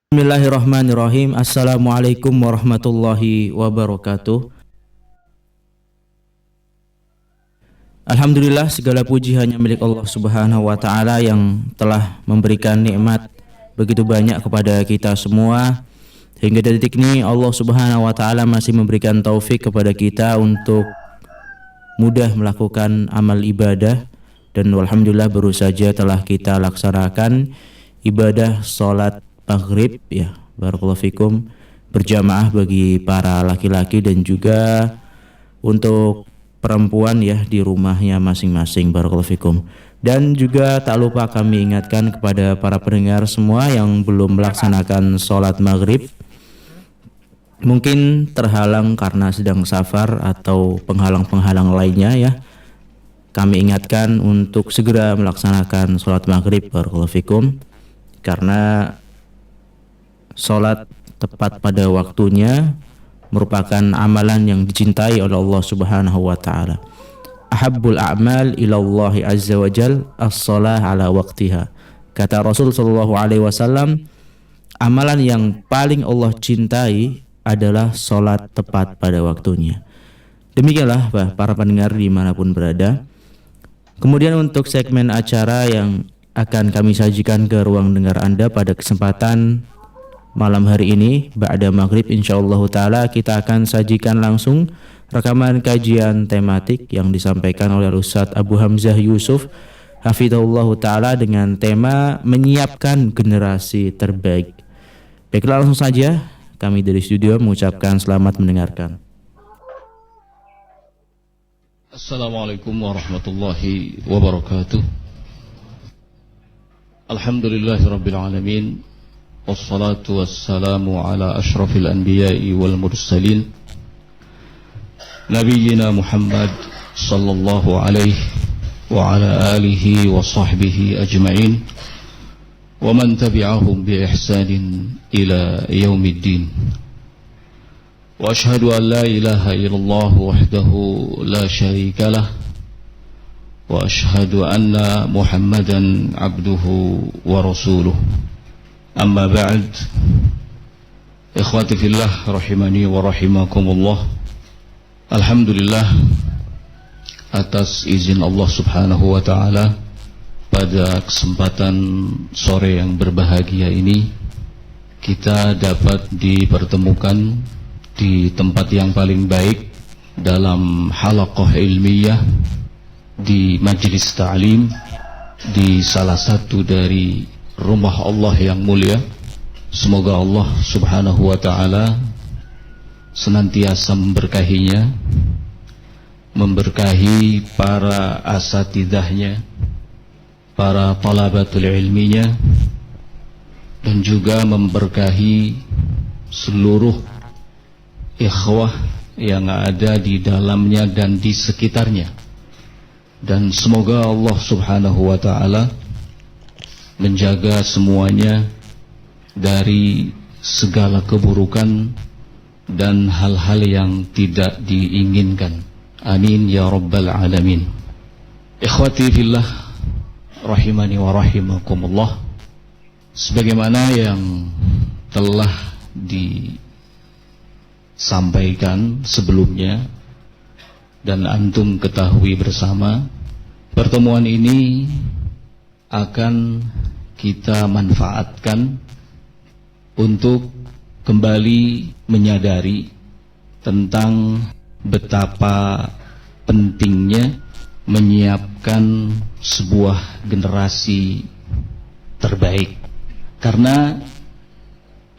Bismillahirrahmanirrahim. Assalamualaikum warahmatullahi wabarakatuh. Alhamdulillah, segala puji hanya milik Allah Subhanahu wa taala yang telah memberikan nikmat begitu banyak kepada kita semua. Hingga detik ini Allah Subhanahu wa taala masih memberikan taufik kepada kita untuk mudah melakukan amal ibadah, dan alhamdulillah baru saja telah kita laksanakan ibadah salat maghrib, ya, barakallahu fikum, berjamaah bagi para laki-laki dan juga untuk perempuan, ya, di rumahnya masing-masing, barakallahu fikum. Dan juga tak lupa kami ingatkan kepada para pendengar semua yang belum melaksanakan sholat maghrib, mungkin terhalang karena sedang safar atau penghalang-penghalang lainnya, ya, kami ingatkan untuk segera melaksanakan sholat maghrib, barakallahu fikum, karena sholat tepat pada waktunya merupakan amalan yang dicintai oleh Allah Subhanahu wa taala. Ahabbul a'mal ilallahi azza wa jal as-shalah ala waqtiha. Kata Rasul sallallahu alaihi wasallam, amalan yang paling Allah cintai adalah sholat tepat pada waktunya. Demikianlah para pendengar dimanapun berada. Kemudian untuk segmen acara yang akan kami sajikan ke ruang dengar Anda pada kesempatan malam hari ini, ba'da maghrib insyaallah ta'ala kita akan sajikan langsung rekaman kajian tematik yang disampaikan oleh Ustadz Abu Hamzah Yusuf hafizahullah ta'ala dengan tema menyiapkan generasi terbaik. Baiklah, langsung saja kami dari studio mengucapkan selamat mendengarkan. Assalamualaikum warahmatullahi wabarakatuh. Alhamdulillahirabbil alamin. Wassalatu wassalamu ala ashrafil anbiya'i wal mursalin Nabiyyina Muhammad sallallahu alaihi wa ala alihi wa sahbihi ajma'in wa man tabi'ahum bi ihsanin ila yaumiddin. Wa ashhadu an la ilaha illallah wahdahu la syarika lah wa ashhadu anna Muhammadan abduhu wa rasuluh. Amma ba'd, ikhwati fillah rahimani wa rahimakumullah. Alhamdulillah, atas izin Allah Subhanahu wa ta'ala, pada kesempatan sore yang berbahagia ini kita dapat dipertemukan di tempat yang paling baik dalam halaqah ilmiah, di majlis ta'lim, di salah satu dari rumah Allah yang mulia. Semoga Allah Subhanahu wa ta'ala senantiasa memberkahinya, memberkahi para asatidahnya, para talabatul ilminya, dan juga memberkahi seluruh ikhwah yang ada di dalamnya dan di sekitarnya. Dan semoga Allah Subhanahu wa ta'ala menjaga semuanya dari segala keburukan dan hal-hal yang tidak diinginkan. Amin ya rabbal alamin. Ikhwati fillah rahimani wa rahimakumullah, sebagaimana yang telah disampaikan sebelumnya dan antum ketahui bersama, pertemuan ini akan kita manfaatkan untuk kembali menyadari tentang betapa pentingnya menyiapkan sebuah generasi terbaik, karena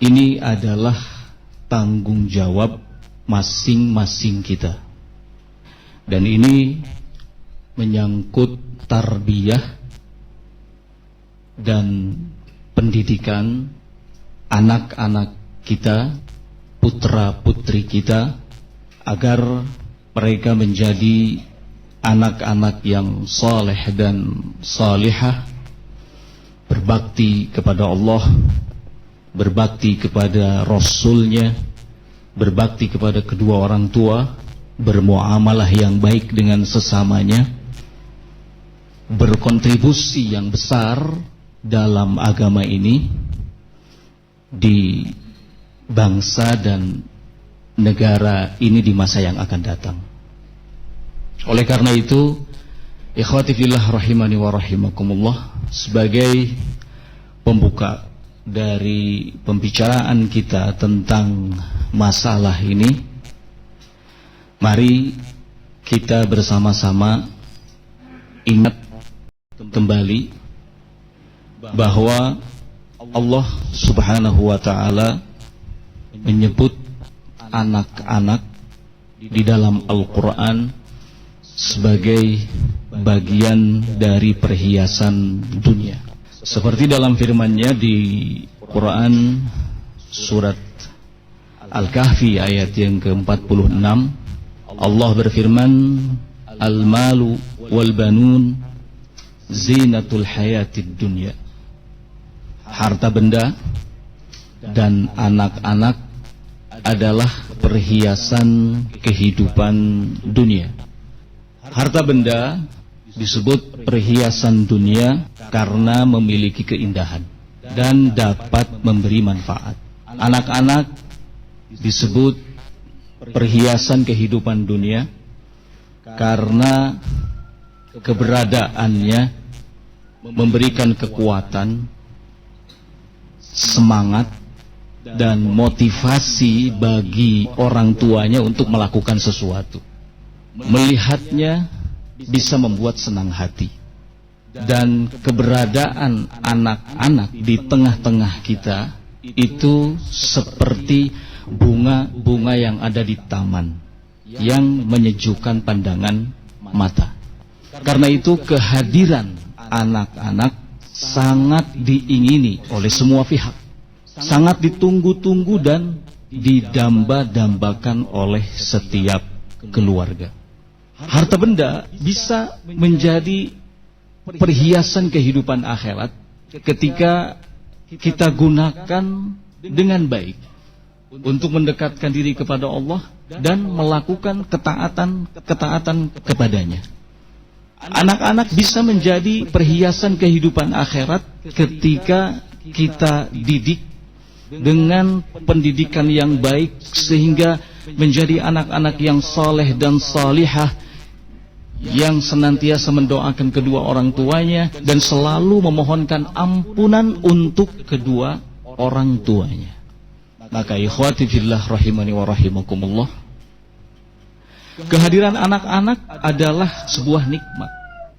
ini adalah tanggung jawab masing-masing kita, dan ini menyangkut tarbiyah dan pendidikan anak-anak kita, putra-putri kita, agar mereka menjadi anak-anak yang saleh dan salihah, berbakti kepada Allah, berbakti kepada Rasulnya, berbakti kepada kedua orang tua, bermuamalah yang baik dengan sesamanya, berkontribusi yang besar dalam agama ini, di bangsa dan negara ini di masa yang akan datang. Oleh karena itu, ikhwati fillah rahimani wa rahimakumullah, sebagai pembuka dari pembicaraan kita tentang masalah ini, mari kita bersama-sama ingat kembali bahwa Allah Subhanahu wa ta'ala menyebut anak-anak di dalam Al-Quran sebagai bagian dari perhiasan dunia. Seperti dalam firman-Nya di Quran surat Al-Kahfi ayat yang ke-46, Allah berfirman, Al-malu wal banun zinatul hayatid dunya. Harta benda dan anak-anak adalah perhiasan kehidupan dunia. Harta benda disebut perhiasan dunia karena memiliki keindahan dan dapat memberi manfaat. Anak-anak disebut perhiasan kehidupan dunia karena keberadaannya memberikan kekuatan, semangat, dan motivasi bagi orang tuanya untuk melakukan sesuatu. Melihatnya bisa membuat senang hati. Dan keberadaan anak-anak di tengah-tengah kita itu seperti bunga-bunga yang ada di taman yang menyejukkan pandangan mata. Karena itu kehadiran anak-anak sangat diingini oleh semua pihak, sangat ditunggu-tunggu dan didamba-dambakan oleh setiap keluarga. Harta benda bisa menjadi perhiasan kehidupan akhirat ketika kita gunakan dengan baik untuk mendekatkan diri kepada Allah dan melakukan ketaatan kepadanya. Anak-anak bisa menjadi perhiasan kehidupan akhirat ketika kita didik dengan pendidikan yang baik sehingga menjadi anak-anak yang saleh dan salihah, yang senantiasa mendoakan kedua orang tuanya dan selalu memohonkan ampunan untuk kedua orang tuanya. Maka ikhwati fillah rahimani wa rahimakumullah, kehadiran anak-anak adalah sebuah nikmat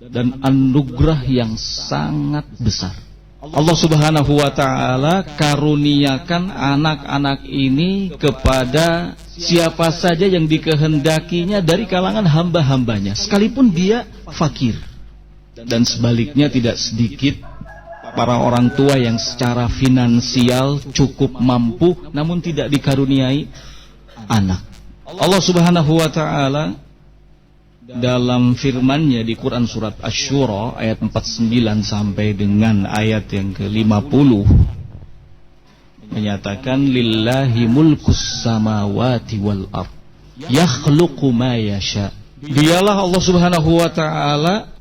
dan anugerah yang sangat besar. Allah Subhanahu wa ta'ala karuniakan anak-anak ini kepada siapa saja yang dikehendakinya dari kalangan hamba-hambanya, sekalipun dia fakir. Dan sebaliknya tidak sedikit para orang tua yang secara finansial cukup mampu namun tidak dikaruniai anak. Allah Subhanahu wa ta'ala dalam firman-Nya di Quran surat Asy-Syura ayat 49 sampai dengan ayat yang ke-50 menyatakan, lillahi mulkus samawati wal ard yakhluqu ma yasha. Dialah Allah Subhanahu wa ta'ala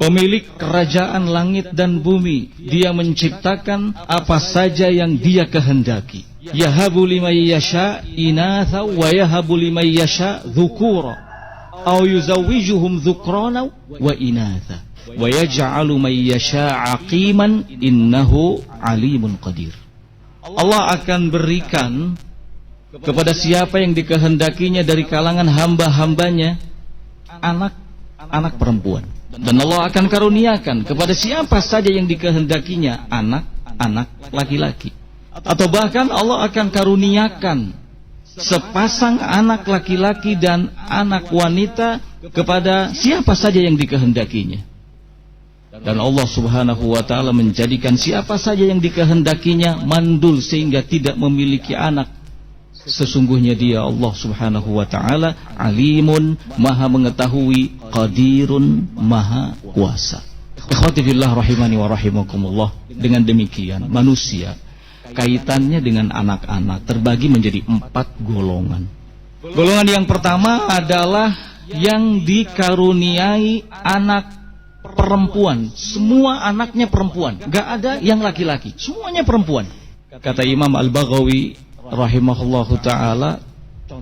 pemilik kerajaan langit dan bumi. Dia menciptakan apa saja yang Dia kehendaki. Yahabu liman yasha inatha wa yahabu liman yasha dzukura aw yuzawwijuhum dzukrana wa inatha wa yaj'alu man yasha aqiman innahu alimun qadir. Allah akan berikan kepada siapa yang dikehendakinya dari kalangan hamba-hambanya anak perempuan, dan Allah akan karuniakan kepada siapa saja yang dikehendakinya anak laki-laki. Atau bahkan Allah akan karuniakan sepasang anak laki-laki dan anak wanita kepada siapa saja yang dikehendakinya. Dan Allah Subhanahu wa ta'ala menjadikan siapa saja yang dikehendakinya mandul sehingga tidak memiliki anak. Sesungguhnya Dia Allah Subhanahu wa ta'ala alimun, maha mengetahui, qadirun, maha kuasa. Ikhwati fillah rahimani wa rahimakumullah. Dengan demikian manusia kaitannya dengan anak-anak terbagi menjadi 4 golongan. Golongan yang pertama adalah yang dikaruniai anak perempuan. Semua anaknya perempuan, gak ada yang laki-laki, semuanya perempuan. Kata Imam Al-Baghawi rahimahullahu ta'ala,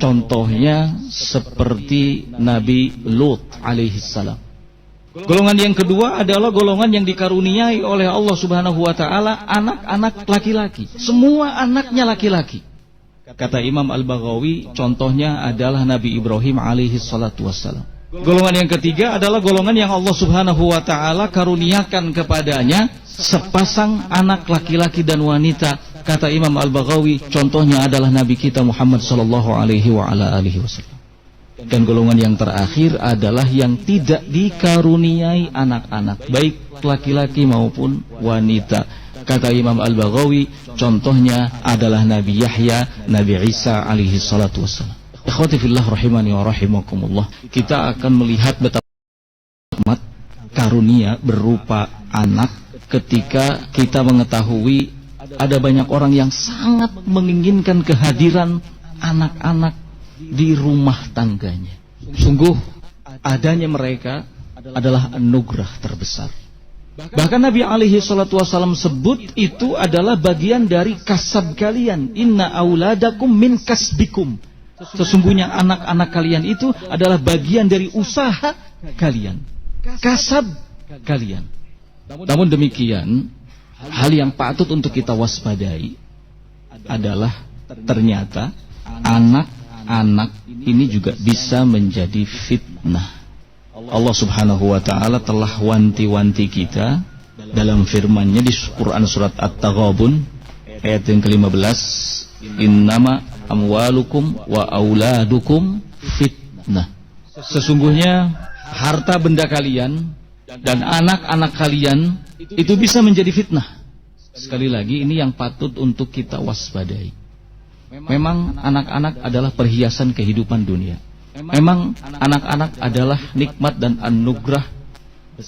contohnya seperti Nabi Lut alaihissalam. Golongan yang kedua adalah golongan yang dikaruniai oleh Allah Subhanahu wa ta'ala anak-anak laki-laki. Semua anaknya laki-laki. Kata Imam Al-Baghawi, contohnya adalah Nabi Ibrahim alaihi salatu wassalam. Golongan yang ketiga adalah golongan yang Allah Subhanahu wa ta'ala karuniakan kepadanya sepasang anak laki-laki dan wanita. Kata Imam Al-Baghawi, contohnya adalah Nabi kita Muhammad sallallahu alaihi wa ala alihi wasallam. Dan golongan yang terakhir adalah yang tidak dikaruniai anak-anak, baik laki-laki maupun wanita. Kata Imam Al-Baghawi, contohnya adalah Nabi Yahya, Nabi Isa alaihi salatu wassalam. Ikhwati fillah rahimani wa rahimakumullah. Kita akan melihat betapa nikmat karunia berupa anak ketika kita mengetahui ada banyak orang yang sangat menginginkan kehadiran anak-anak di rumah tangganya. Sungguh adanya mereka adalah anugerah terbesar. Bahkan Nabi alaihi salatu wasallam sebut itu adalah bagian dari kasab kalian. Inna auladakum min kasbikum. Sesungguhnya anak-anak kalian itu adalah bagian dari usaha kalian, kasab kalian. Namun demikian, hal yang patut untuk kita waspadai adalah ternyata anak-anak ini juga bisa menjadi fitnah. Allah Subhanahu wa ta'ala telah wanti-wanti kita dalam firman-Nya di Quran surat At-Taghabun ayat yang ke-15, innama amwalukum wa auladukum fitnah. Sesungguhnya harta benda kalian dan anak-anak kalian itu bisa menjadi fitnah. Sekali lagi, ini yang patut untuk kita waspadai. Memang anak-anak adalah perhiasan kehidupan dunia. Memang anak-anak adalah nikmat dan anugerah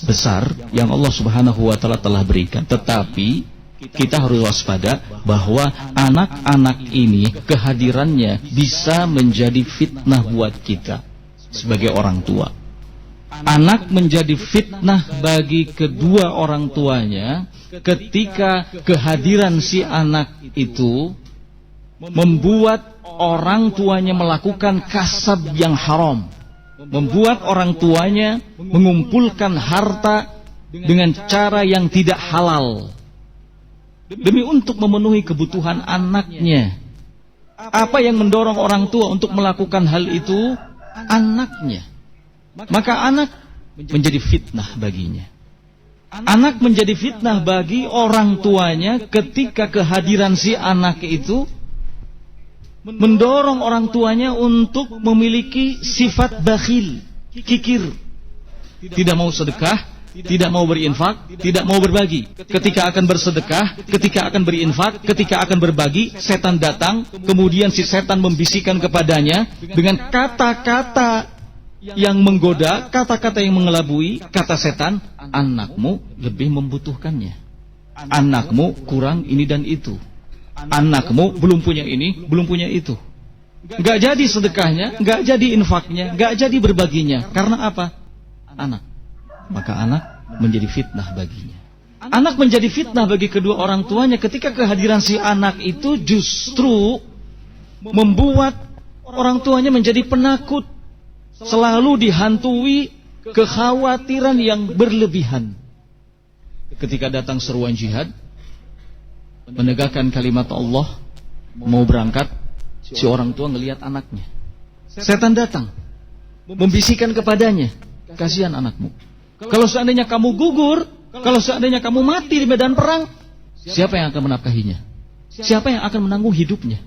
besar yang Allah Subhanahu wa ta'ala telah berikan. Tetapi kita harus waspada bahwa anak-anak ini kehadirannya bisa menjadi fitnah buat kita sebagai orang tua. Anak menjadi fitnah bagi kedua orang tuanya ketika kehadiran si anak itu membuat orang tuanya melakukan kasab yang haram, membuat orang tuanya mengumpulkan harta dengan cara yang tidak halal demi untuk memenuhi kebutuhan anaknya. Apa yang mendorong orang tua untuk melakukan hal itu? Anaknya. Maka anak menjadi fitnah baginya. Anak menjadi fitnah bagi orang tuanya ketika kehadiran si anak itu mendorong orang tuanya untuk memiliki sifat bakhil, kikir, tidak mau sedekah, tidak mau berinfak, tidak mau berbagi. Ketika akan bersedekah, ketika akan berinfak, ketika akan berbagi, setan datang, kemudian si setan membisikkan kepadanya dengan kata-kata yang menggoda, kata-kata yang mengelabui. Kata setan, anakmu lebih membutuhkannya, anakmu kurang ini dan itu, anakmu belum punya ini, belum punya itu. Gak jadi sedekahnya, gak jadi infaknya, gak jadi berbaginya. Karena apa? Anak. Maka anak menjadi fitnah baginya. Anak menjadi fitnah bagi kedua orang tuanya ketika kehadiran si anak itu justru membuat orang tuanya menjadi penakut, selalu dihantui kekhawatiran yang berlebihan. Ketika datang seruan jihad, menegakkan kalimat Allah, mau berangkat, si orang tua ngelihat anaknya. Setan datang, membisikkan kepadanya, kasihan anakmu. Kalau seandainya kamu gugur, kalau seandainya kamu mati di medan perang, siapa yang akan menafkahinya? Siapa yang akan menanggung hidupnya?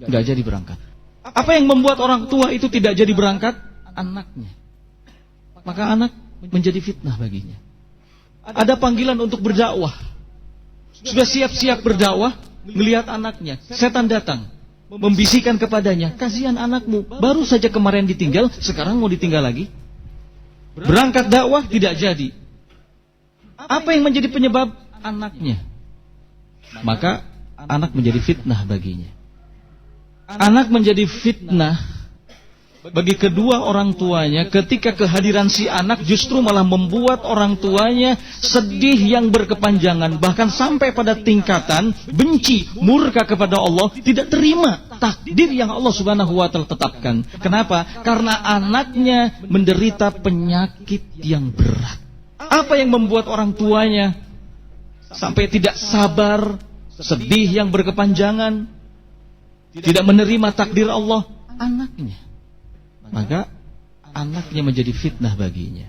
Gak jadi berangkat. Apa yang membuat orang tua itu tidak jadi berangkat? Anaknya. Maka anak menjadi fitnah baginya. Ada panggilan untuk berdakwah, sudah siap-siap berdakwah, melihat anaknya, setan datang, membisikkan kepadanya, kasihan anakmu, baru saja kemarin ditinggal, sekarang mau ditinggal lagi. Berangkat dakwah tidak jadi. Apa yang menjadi penyebab? Anaknya. Maka anak menjadi fitnah baginya. Anak menjadi fitnah bagi kedua orang tuanya ketika kehadiran si anak justru malah membuat orang tuanya sedih yang berkepanjangan, bahkan sampai pada tingkatan benci, murka kepada Allah, tidak terima takdir yang Allah Subhanahu wa taala tetapkan. Kenapa? Karena anaknya menderita penyakit yang berat. Apa yang membuat orang tuanya sampai tidak sabar, sedih yang berkepanjangan, tidak menerima takdir Allah? Anaknya. Maka anaknya menjadi fitnah baginya.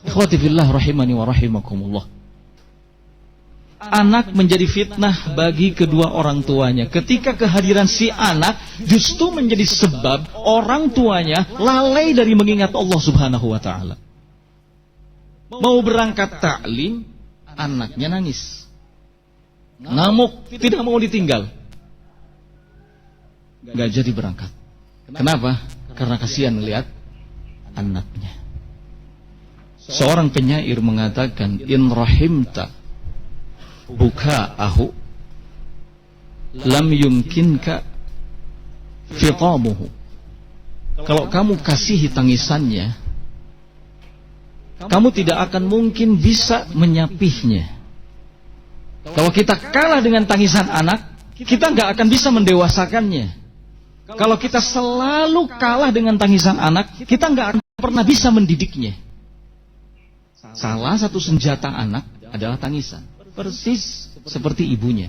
Ikhwati fillah rahimani wa rahimakumullah. Anak menjadi fitnah bagi kedua orang tuanya ketika kehadiran si anak justru menjadi sebab orang tuanya lalai dari mengingat Allah Subhanahu wa taala. Mau berangkat taklim, anaknya nangis, ngamuk, tidak mau ditinggal, gak jadi berangkat. Kenapa? Karena kasihan melihat anaknya. Seorang penyair mengatakan, in rahimta buka'ahu lam yumkinka fitamuhu. Kalau kamu kasihi tangisannya, kamu tidak akan mungkin bisa menyapihnya. Kalau kita kalah dengan tangisan anak, kita nggak akan bisa mendewasakannya. Kalau kita selalu kalah dengan tangisan anak, kita nggak akan pernah bisa mendidiknya. Salah satu senjata anak adalah tangisan, persis seperti ibunya.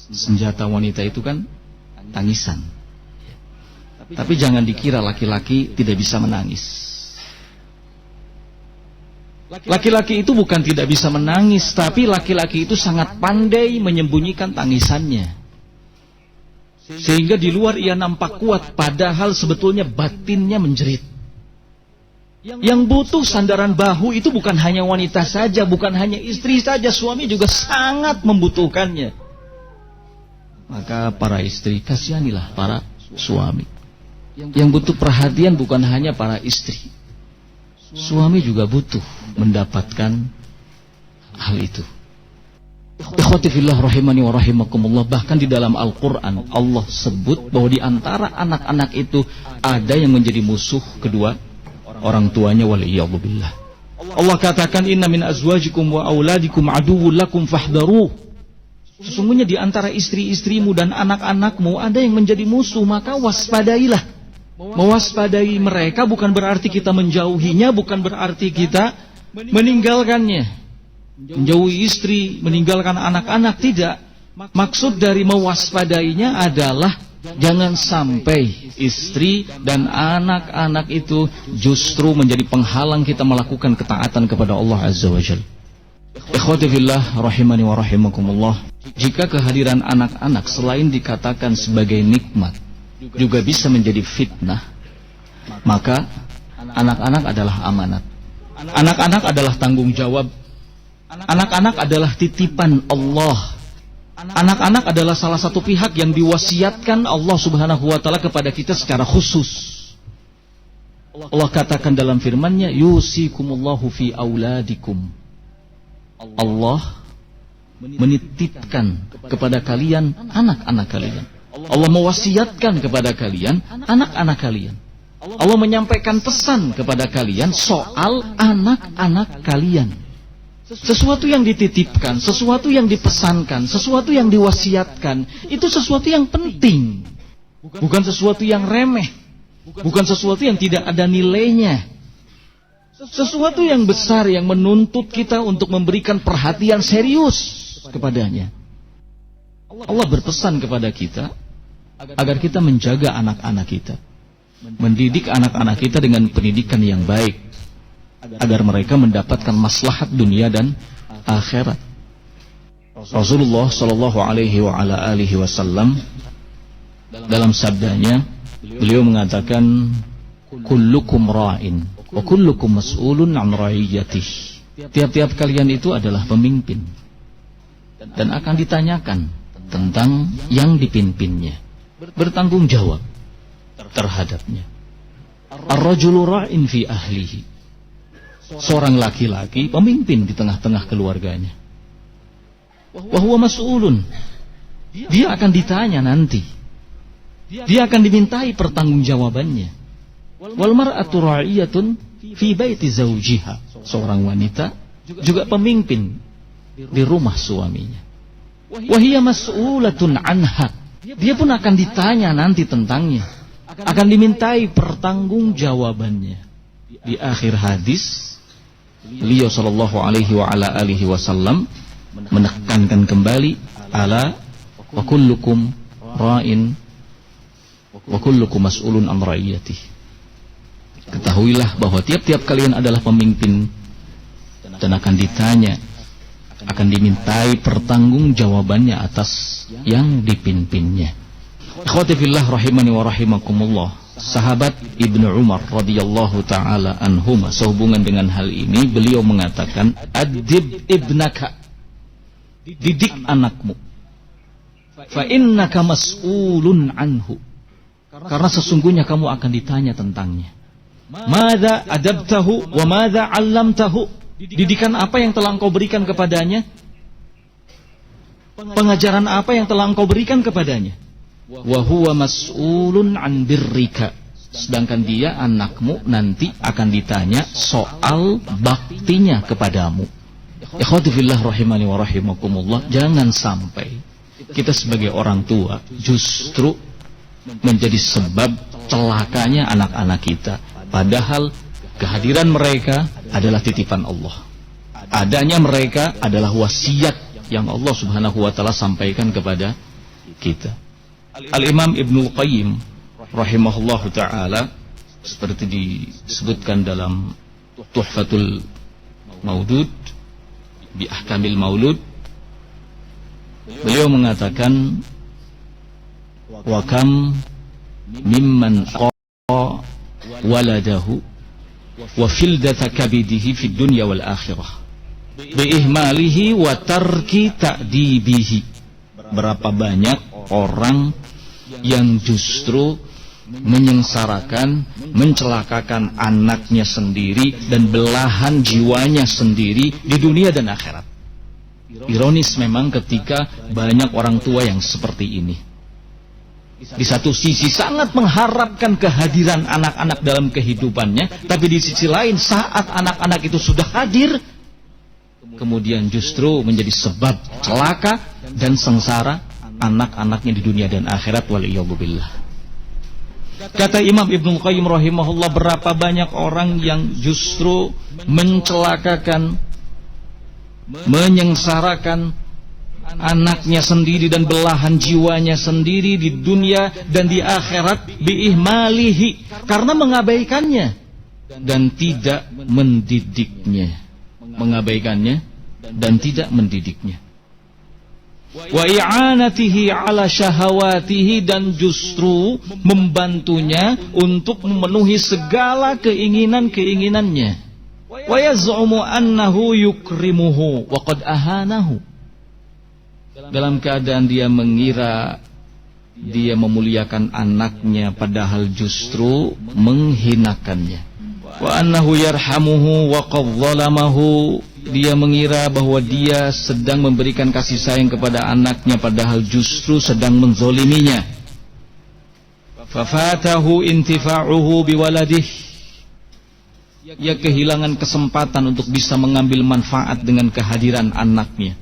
Senjata wanita itu kan tangisan. Tapi jangan dikira laki-laki tidak bisa menangis. Laki-laki itu bukan tidak bisa menangis, tapi laki-laki itu sangat pandai menyembunyikan tangisannya. Sehingga di luar ia nampak kuat, padahal sebetulnya batinnya menjerit. Yang butuh sandaran bahu itu bukan hanya wanita saja, bukan hanya istri saja, suami juga sangat membutuhkannya. Maka para istri, kasihanilah para suami. Yang butuh perhatian bukan hanya para istri, suami juga butuh mendapatkan hal itu. Ikhwati fillah rahimani wa rahimakumullah. Bahkan di dalam Al-Quran Allah sebut bahwa di antara anak-anak itu ada yang menjadi musuh kedua orang tuanya, waliyadzubillah. Allah katakan, inna min azwajikum wa auladikum aduwwun lakum fahdharuh. Sesungguhnya di antara istri-istrimu dan anak-anakmu ada yang menjadi musuh, maka waspadailah. Mewaspadai mereka bukan berarti kita menjauhinya, bukan berarti kita meninggalkannya. Menjauhi istri, meninggalkan anak-anak, tidak. Maksud dari mewaspadainya adalah jangan sampai istri dan anak-anak itu justru menjadi penghalang kita melakukan ketaatan kepada Allah Azza wa Jalla. Ikhwati fillah rahimani wa rahimakumullah. Jika kehadiran anak-anak selain dikatakan sebagai nikmat juga bisa menjadi fitnah, maka anak-anak adalah amanat. Anak-anak adalah tanggung jawab. Anak-anak adalah titipan Allah. Anak-anak adalah salah satu pihak yang diwasiatkan Allah Subhanahu wa taala kepada kita secara khusus. Allah katakan dalam firman-Nya, yusikumullahu fi auladikum. Allah menitipkan kepada kalian anak-anak kalian. Allah mewasiatkan kepada kalian anak-anak kalian. Allah menyampaikan pesan kepada kalian soal anak-anak kalian. Sesuatu yang dititipkan, sesuatu yang dipesankan, sesuatu yang diwasiatkan, itu sesuatu yang penting. Bukan sesuatu yang remeh, bukan sesuatu yang tidak ada nilainya. Sesuatu yang besar yang menuntut kita untuk memberikan perhatian serius kepadanya. Allah berpesan kepada kita agar kita menjaga anak-anak kita, mendidik anak-anak kita dengan pendidikan yang baik, agar mereka mendapatkan maslahat dunia dan akhirat. Rasulullah sallallahu alaihi wa ala alihi wasallam dalam sabdanya, beliau mengatakan, kullukum ra'in wa kullukum mas'ulun 'an ra'iyyatih. Tiap-tiap kalian itu adalah pemimpin dan akan ditanyakan tentang yang dipimpinnya, bertanggung jawab terhadapnya. Ar-rajulu ra'in fi ahlihi. Seorang laki-laki pemimpin di tengah-tengah keluarganya. Wa huwa mas'ulun. Dia akan ditanya nanti dia akan dimintai pertanggungjawabannya. Wal mar'atu ra'iyatun fi baiti zawjiha. Seorang wanita juga pemimpin di rumah suaminya. Wa hiya mas'ulatun anha. Dia pun akan ditanya nanti tentangnya. Akan dimintai pertanggungjawabannya. Di akhir hadis, beliau sallallahu alaihi wa ala alihi wasallam menekankan kembali, ala wa kullukum ra'in wa kullukum mas'ulun an ra'iyatihi. Ketahuilah bahwa tiap-tiap kalian adalah pemimpin dan akan ditanya, akan dimintai pertanggungjawabannya atas yang dipimpinnya. Ikhwati fillah rahimani wa rahimakumullah. Sahabat Ibnu Umar radhiyallahu taala anhuma, sehubungan dengan hal ini beliau mengatakan, adib ibnaka, didik anakmu, fa innaka mas'ulun anhu, karena sesungguhnya kamu akan ditanya tentangnya. Madza adabtahu wa madza 'allamtahu, didikan apa yang telah engkau berikan kepadanya, pengajaran apa yang telah engkau berikan kepadanya. Wa huwa mas'ulun an birrika, sedangkan dia, anakmu, nanti akan ditanya soal baktinya kepadamu. Ikhwati fillah rahimani wa rahimakumullah, jangan sampai kita sebagai orang tua justru menjadi sebab celakanya anak-anak kita, padahal kehadiran mereka adalah titipan Allah. Adanya mereka adalah wasiat yang Allah Subhanahu wa taala sampaikan kepada kita. Al-Imam Ibnul Qayyim rahimahullahu ta'ala, seperti disebutkan dalam Tuhfatul Maudud bi Ahkamil Maulud, beliau mengatakan, wa kam mimman aqa waladahu wa fildata kabidihi fid dunya wal akhirah bi ihmalihi wa tarki ta'dibihi. Berapa banyak orang yang justru menyengsarakan, mencelakakan anaknya sendiri dan belahan jiwanya sendiri di dunia dan akhirat. Ironis memang ketika banyak orang tua yang seperti ini. Di satu sisi sangat mengharapkan kehadiran anak-anak dalam kehidupannya, tapi di sisi lain saat anak-anak itu sudah hadir, kemudian justru menjadi sebab celaka dan sengsara anak-anaknya di dunia dan akhirat, waliyadzubillah. Kata Imam Ibnul Qayyim rahimahullah, berapa banyak orang yang justru mencelakakan, menyengsarakan anaknya sendiri dan belahan jiwanya sendiri di dunia dan di akhirat biihmalihi, karena mengabaikannya dan tidak mendidiknya. Mengabaikannya dan tidak mendidiknya. Wa i'anatihi ala syahawatihi, dan justru membantunya untuk memenuhi segala keinginan-keinginannya. Wa yaz'umu annahu yukrimuhu wa qad ahanahu, dalam keadaan dia mengira dia memuliakan anaknya padahal justru menghinakannya. Wa annahu yarhamuhu wa qad zalamahu, dia mengira bahwa dia sedang memberikan kasih sayang kepada anaknya padahal justru sedang menzoliminya. Fafatahu intifa'uhu biwaladih, ia kehilangan kesempatan untuk bisa mengambil manfaat dengan kehadiran anaknya.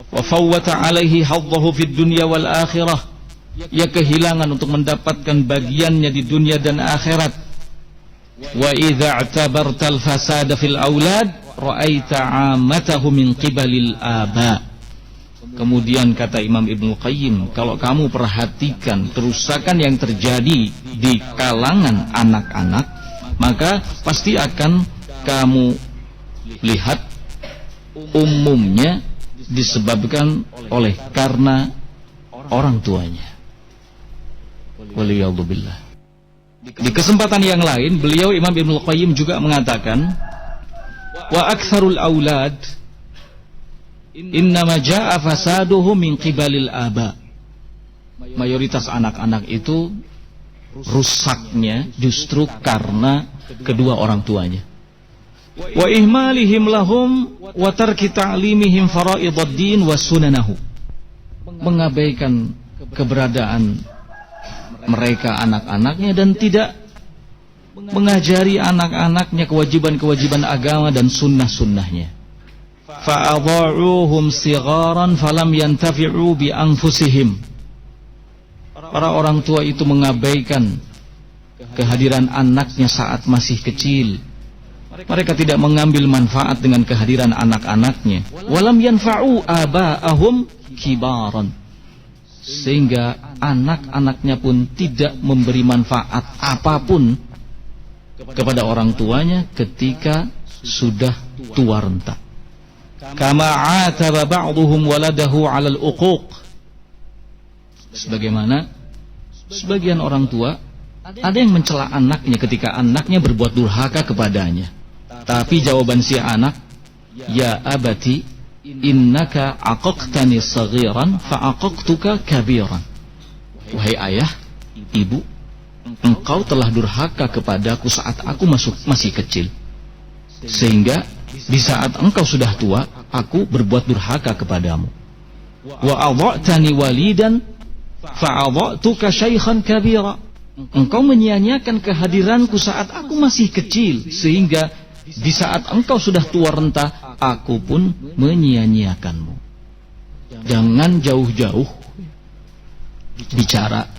Wa fawwata alaihi haddahu fid dunya wal akhirah, ia kehilangan untuk mendapatkan bagiannya di dunia dan akhirat. Wa idza i'tabarta al-fasada fil aulad ra'aita 'amatahu min qibalil aba. Kemudian kata Imam Ibnu Qayyim, kalau kamu perhatikan kerusakan yang terjadi di kalangan anak-anak, maka pasti akan kamu lihat umumnya disebabkan oleh karena orang tuanya. Waliyadzubillah. Di kesempatan yang lain, beliau Imam Ibnul Qayyim juga mengatakan, wa aktsarul aulad innama jaa fasaduhum min qibalil aba. Mayoritas anak-anak itu rusaknya justru karena kedua orang tuanya. Wa ihmalihim lahum wa tarki ta'limihim fara'iduddin wa sunanahu, mengabaikan keberadaan mereka anak-anaknya dan tidak mengajari anak-anaknya kewajiban-kewajiban agama dan sunnah-sunnahnya. Fa'adha'uhum sigharan falam yantafi'u bi anfusihim. Para orang tua itu mengabaikan kehadiran anaknya saat masih kecil. Mereka tidak mengambil manfaat dengan kehadiran anak-anaknya. Walam yanfa'u aba'ahum kibaran. Sehingga anak-anaknya pun tidak memberi manfaat apapun kepada orang tuanya ketika sudah tua renta. Kama 'ataba ba'dhum waladahu 'alal uquq. Sebagaimana sebagian orang tua ada yang mencela anaknya ketika anaknya berbuat durhaka kepadanya. Tapi jawaban si anak, ya abati innaka aqaqtani saghiran fa aqaqtuka kabiran. Wahai ayah, ibu, engkau telah durhaka kepadaku saat aku masih kecil. Sehingga di saat engkau sudah tua, aku berbuat durhaka kepadamu. Wa adha'tani walidan fa adha'tuka syaikhan kabira. Engkau menyia-nyiakan kehadiranku saat aku masih kecil, sehingga di saat engkau sudah tua renta, aku pun menyia-nyiakanmu. Jangan jauh-jauh bicara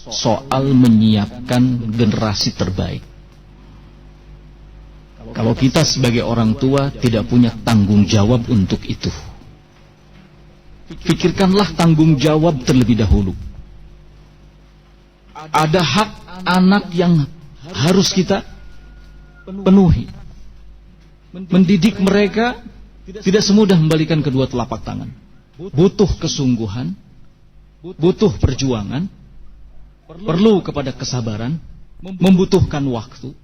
soal menyiapkan generasi terbaik. Kalau kita sebagai orang tua tidak punya tanggung jawab untuk itu, pikirkanlah tanggung jawab terlebih dahulu. Ada hak anak yang harus kita penuhi. Mendidik mereka tidak semudah membalikan kedua telapak tangan. Butuh kesungguhan, butuh perjuangan, perlu kepada kesabaran, membutuhkan waktu.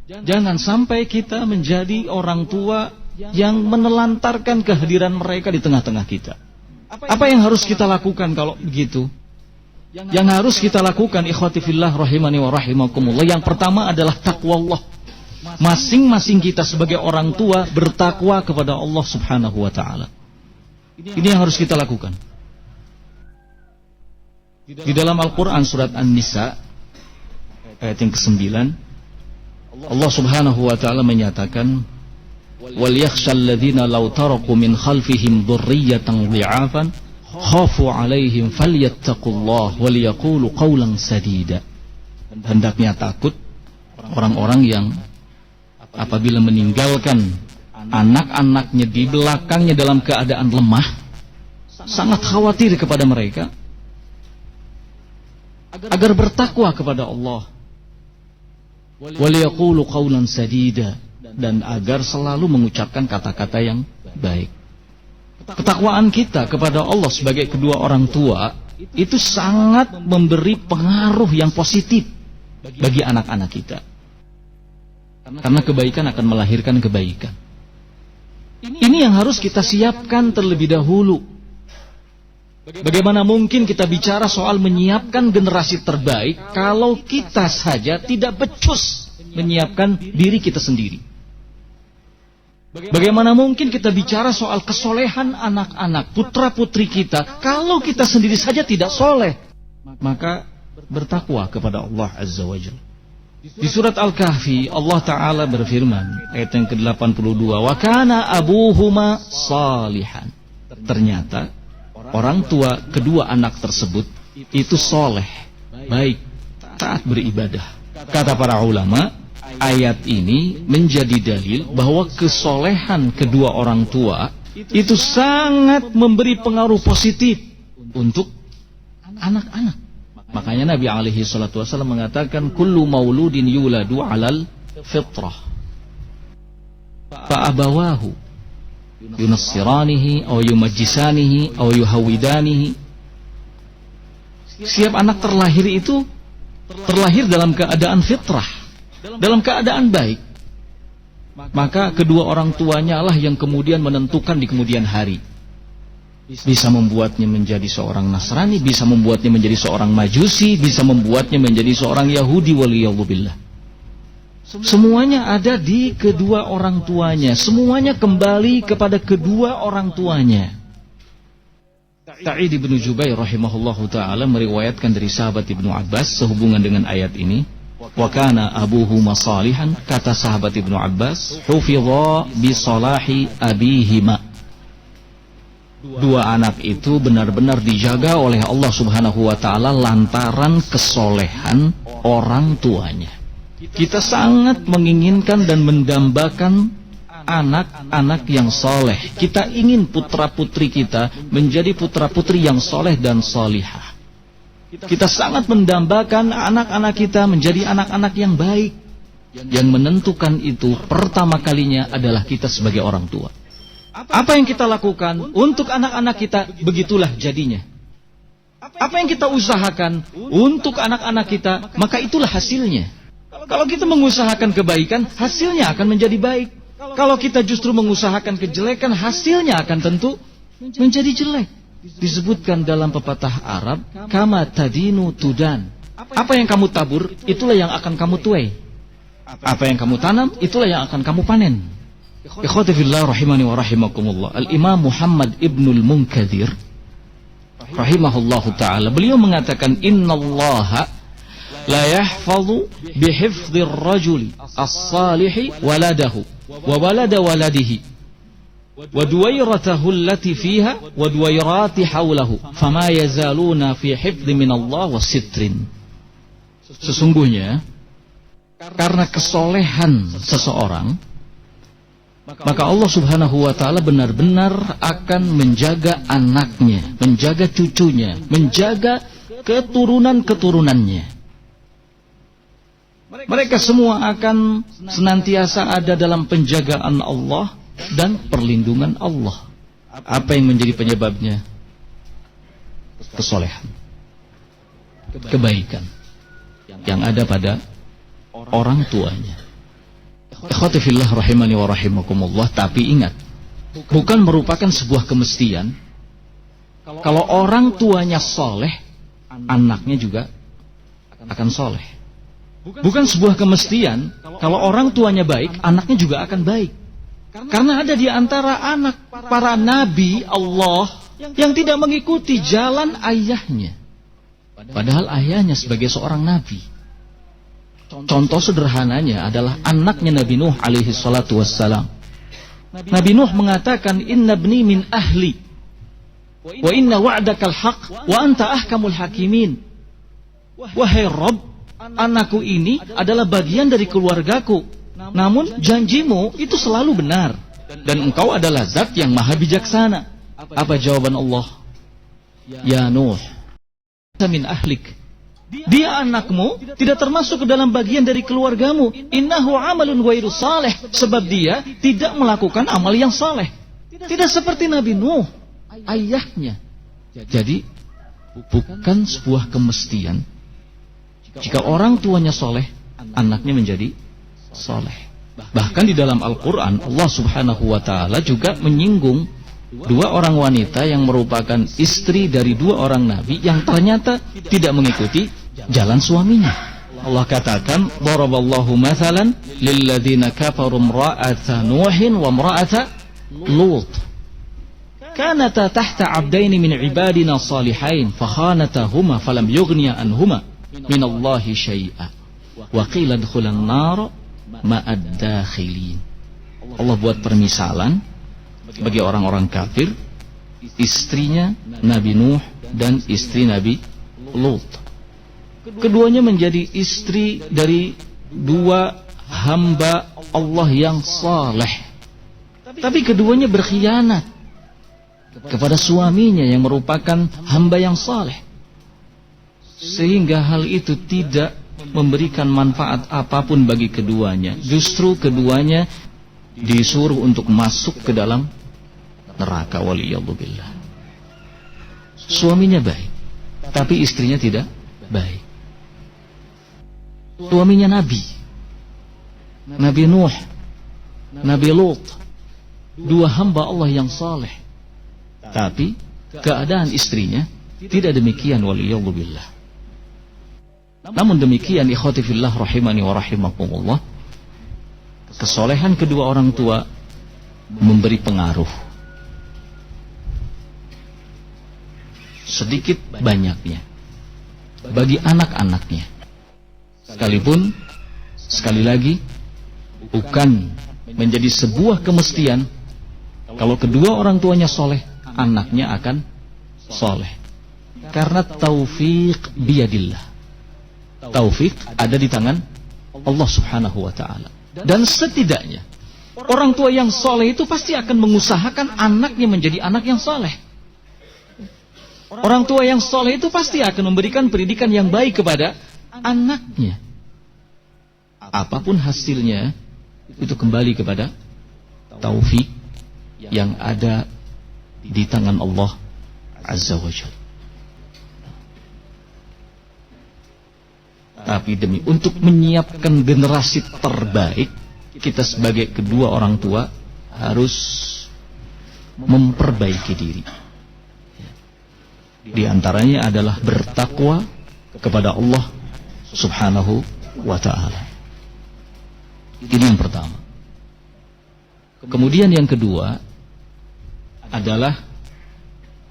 Jangan sampai kita menjadi orang tua yang menelantarkan kehadiran mereka di tengah-tengah kita. Apa yang harus kita lakukan kalau begitu? Yang harus kita lakukan, ikhwati fillah rahimani wa rahimakumullah, yang pertama adalah takwa Allah. Masing-masing kita sebagai orang tua bertakwa kepada Allah Subhanahu wa ta'ala. Ini yang harus kita lakukan. Di dalam Al-Quran surat An-Nisa ayat yang ke-9, Allah Subhanahu wa ta'ala menyatakan, wal yakhshal ladzina law taraku min khalfihim dhurriyyatan dhi'afan khafu 'alaihim falyattaqullah wal yaqulu qawlan sadida. Hendaknya takut orang-orang yang apabila meninggalkan anak-anaknya di belakangnya dalam keadaan lemah, sangat khawatir kepada mereka agar bertakwa kepada Allah. Wal yaqulu qawlan sadida, dan agar selalu mengucapkan kata-kata yang baik. Ketakwaan kita kepada Allah sebagai kedua orang tua itu sangat memberi pengaruh yang positif bagi anak-anak kita. Karena kebaikan akan melahirkan kebaikan. Ini yang harus kita siapkan terlebih dahulu. Bagaimana mungkin kita bicara soal menyiapkan generasi terbaik kalau kita saja tidak becus menyiapkan diri kita sendiri? Bagaimana mungkin kita bicara soal kesolehan anak-anak, putra-putri kita, kalau kita sendiri saja tidak soleh? Maka bertakwa kepada Allah Azza wa Jalla. Di surat Al-Kahfi, Allah Ta'ala berfirman, ayat yang ke-82, wa kana abuhuma salihan. Ternyata orang tua kedua anak tersebut itu soleh, baik, taat beribadah. Kata para ulama, ayat ini menjadi dalil bahwa kesolehan kedua orang tua itu sangat memberi pengaruh positif untuk anak-anak. Makanya Nabi alaihi salatu wasallam mengatakan, kullu mauludin yuladu alal fitrah fa abawahu yunassiranihi aw yumajjisanihi aw yuhawidanihi. Setiap anak terlahir itu terlahir dalam keadaan fitrah, dalam keadaan baik. Maka kedua orang tuanya lah yang kemudian menentukan di kemudian hari. Bisa membuatnya menjadi seorang Nasrani, bisa membuatnya menjadi seorang Majusi, bisa membuatnya menjadi seorang Yahudi waliyadzubillah. Semuanya ada di kedua orang tuanya. Semuanya kembali kepada kedua orang tuanya. Sa'id bin Jubair rahimahullahu ta'ala meriwayatkan dari sahabat Ibnu Abbas sehubungan dengan ayat ini. Wa kana abuhu masalihan, kata sahabat Ibnu Abbas, hufidha bi salahi abihima. Dua anak itu benar-benar dijaga oleh Allah Subhanahu wa taala lantaran kesolehan orang tuanya. Kita sangat menginginkan dan mendambakan anak-anak yang soleh. Kita ingin putra-putri kita menjadi putra-putri yang soleh dan solihah. Kita sangat mendambakan anak-anak kita menjadi anak-anak yang baik. Yang menentukan itu pertama kalinya adalah kita sebagai orang tua. Apa yang kita lakukan untuk anak-anak kita, begitulah jadinya. Apa yang kita usahakan untuk anak-anak kita, maka itulah hasilnya. Kalau kita mengusahakan kebaikan, hasilnya akan menjadi baik. Kalau kita justru mengusahakan kejelekan, hasilnya akan tentu menjadi jelek. Disebutkan dalam pepatah Arab, kama tadinu tudan. Apa yang kamu tabur, itulah yang akan kamu tuai. Apa yang kamu tanam, itulah yang akan kamu panen. Ikhwati fillah rahimani wa rahimakumullah. Al-Imam Muhammad ibnul Munkadir rahimahullahu ta'ala, beliau mengatakan, innallaha la yahfadhu bihifdhir rajuli as-salihi waladahu wa walada waladihi wa duwayratahu allati fiha wa duwayrati hawlahu fama yazaluna fi hifdhi minallah wa sitrin. Sesungguhnya karena kesolehan seseorang, maka Allah Subhanahu wa ta'ala benar-benar akan menjaga anaknya, menjaga cucunya, menjaga keturunan-keturunannya. Mereka semua akan senantiasa ada dalam penjagaan Allah dan perlindungan Allah. Apa yang menjadi penyebabnya? Kesolehan, kebaikan yang ada pada orang tuanya. Ikhwati fillah rahimani wa rahimakumullah. Tapi ingat, bukan merupakan sebuah kemestian kalau orang tuanya soleh, anaknya juga akan soleh. Bukan sebuah kemestian kalau orang tuanya baik, anaknya juga akan baik. Karena ada di antara anak para nabi Allah yang tidak mengikuti jalan ayahnya, padahal ayahnya sebagai seorang nabi. Contoh sederhananya adalah anaknya Nabi Nuh alaihi salatu wassalam. Nabi Nuh mengatakan, inna bni min ahli wa inna wa'dakal haq wa anta ahkamul hakimin. Wahai Rabb, anakku ini adalah bagian dari keluargaku, namun janjimu itu selalu benar, dan engkau adalah zat yang maha bijaksana. Apa jawaban Allah? Ya Nuh, min ahlik, dia anakmu tidak termasuk ke dalam bagian dari keluargamu. Innahu amalun ghairu saleh, sebab dia tidak melakukan amal yang saleh. Tidak seperti Nabi Nuh, ayahnya. Jadi bukan sebuah kemestian jika orang tuanya soleh, anaknya menjadi soleh. Bahkan di dalam Al-Quran, Allah Subhanahu wa ta'ala juga menyinggung dua orang wanita yang merupakan istri dari dua orang nabi yang ternyata tidak mengikuti jalan suaminya. Allah katakan, daraballahu mathalan lilladzina kafaru imra'ata Nuhin wa imra'ata Lut. Kanata tahta 'abdaini min 'ibadina salihain fakhanatahuma falam yughniya anhuma minallahi syai'a wa qila adkhulan nar ma'ad dakhilin. Allah buat permisalan bagi orang-orang kafir, istrinya Nabi Nuh dan istri Nabi Lut. Keduanya menjadi istri dari dua hamba Allah yang saleh. Tapi keduanya berkhianat kepada suaminya yang merupakan hamba yang saleh, sehingga hal itu tidak memberikan manfaat apapun bagi keduanya. Justru keduanya disuruh untuk masuk ke dalam neraka, waliyadzubillah. Suaminya baik, tapi istrinya tidak baik. Suaminya Nabi Nuh, Nabi Lut, dua hamba Allah yang saleh, tapi keadaan istrinya tidak demikian, waliyadzubillah. Namun demikian, ikhwati fillah rahimani wa rahimakumullah, kesolehan kedua orang tua memberi pengaruh sedikit banyaknya bagi anak-anaknya. Sekalipun, sekali lagi, bukan menjadi sebuah kemestian kalau kedua orang tuanya soleh, anaknya akan soleh. Karena taufik biyadillah. Taufik ada di tangan Allah subhanahu wa ta'ala. Dan setidaknya orang tua yang soleh itu pasti akan mengusahakan anaknya menjadi anak yang soleh. Orang tua yang soleh itu pasti akan memberikan pendidikan yang baik kepada anaknya. Apapun hasilnya, itu kembali kepada taufik yang ada di tangan Allah Azza wa Jalla. Tapi untuk menyiapkan generasi terbaik, kita sebagai kedua orang tua harus memperbaiki diri. Di antaranya adalah bertakwa kepada Allah Subhanahu wa ta'ala. Ini yang pertama. Kemudian yang kedua adalah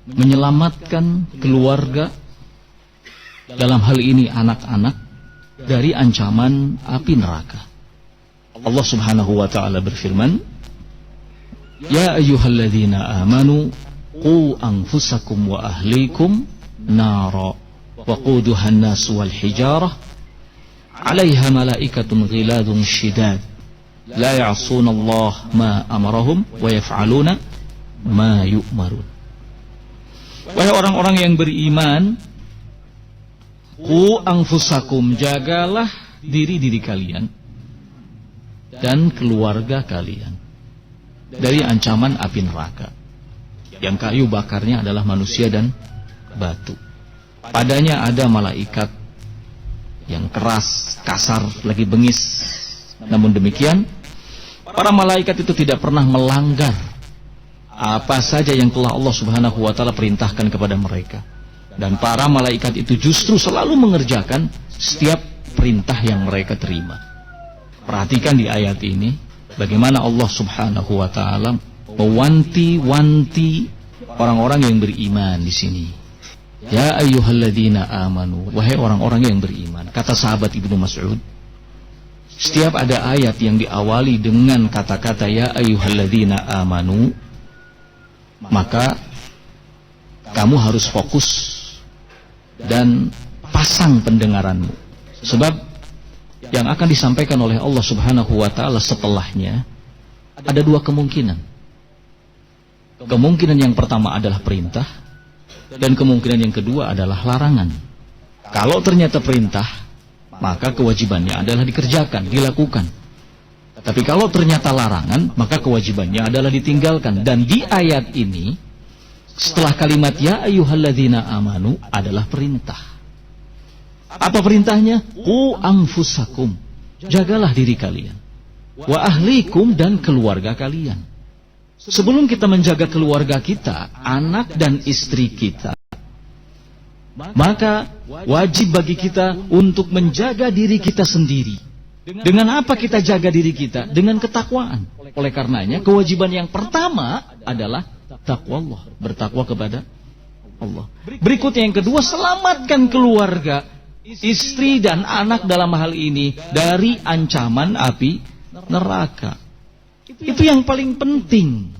menyelamatkan keluarga, dalam hal ini anak-anak, dari ancaman api neraka. Allah Subhanahu wa ta'ala berfirman, Ya ayyuhalladzina amanu qu anfusakum wa ahlikum nara waquduhan nas wal hijarah 'alaiha malaikatun ghiladun syidad la ya'suna Allah ma amarahum wa yaf'aluna ma yu'marun. Wahai orang-orang yang beriman, qu anfusakum, jagalah diri-diri kalian dan keluarga kalian dari ancaman api neraka, yang kayu bakarnya adalah manusia dan batu. Padanya ada malaikat yang keras, kasar, lagi bengis. Namun demikian, para malaikat itu tidak pernah melanggar apa saja yang telah Allah Subhanahu wa ta'ala perintahkan kepada mereka. Dan para malaikat itu justru selalu mengerjakan setiap perintah yang mereka terima. Perhatikan di ayat ini bagaimana Allah Subhanahu wa ta'ala mewanti-wanti orang-orang yang beriman di sini. Ya ayyuhalladzina amanu, wahai orang-orang yang beriman. Kata sahabat Ibnu Mas'ud, setiap ada ayat yang diawali dengan kata-kata ya ayyuhalladzina amanu, maka kamu harus fokus dan pasang pendengaranmu. Sebab yang akan disampaikan oleh Allah Subhanahu wa ta'ala setelahnya ada dua kemungkinan. Kemungkinan yang pertama adalah perintah, dan kemungkinan yang kedua adalah larangan. Kalau ternyata perintah, maka kewajibannya adalah dikerjakan, dilakukan. Tapi kalau ternyata larangan, maka kewajibannya adalah ditinggalkan. Dan di ayat ini, setelah kalimat ya ayyuhalladzina amanu adalah perintah. Apa perintahnya? Qu anfusakum, jagalah diri kalian. Wa ahlikum, dan keluarga kalian. Sebelum kita menjaga keluarga kita, anak dan istri kita, maka wajib bagi kita untuk menjaga diri kita sendiri. Dengan apa kita jaga diri kita? Dengan ketakwaan. Oleh karenanya, kewajiban yang pertama adalah takwa Allah, bertakwa kepada Allah. Berikutnya yang kedua, selamatkan keluarga, istri dan anak dalam hal ini dari ancaman api neraka. Itu yang paling penting.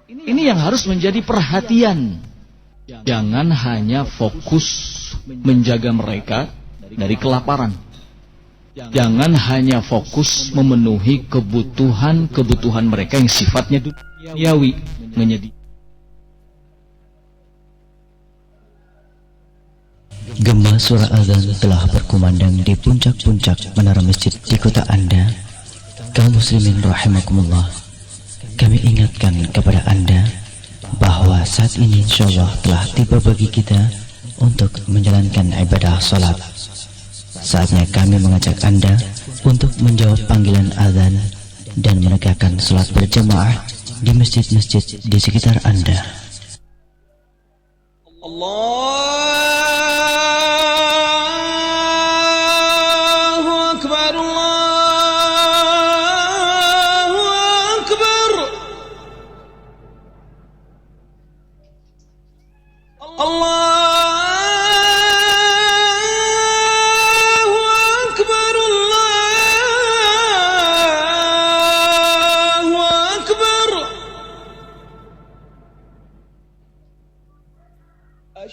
Ini yang harus menjadi perhatian. Jangan hanya fokus menjaga mereka dari kelaparan. Jangan hanya fokus memenuhi kebutuhan mereka yang sifatnya duniawi, menyedihkan. Gema suara azan telah berkumandang di puncak-puncak menara masjid di kota Anda. Kaum muslimin rahimakumullah, kami ingatkan kepada Anda bahwa saat ini insyaallah telah tiba bagi kita untuk menjalankan ibadah salat. Saatnya kami mengajak Anda untuk menjawab panggilan azan dan menegakkan salat berjamaah di masjid-masjid di sekitar Anda.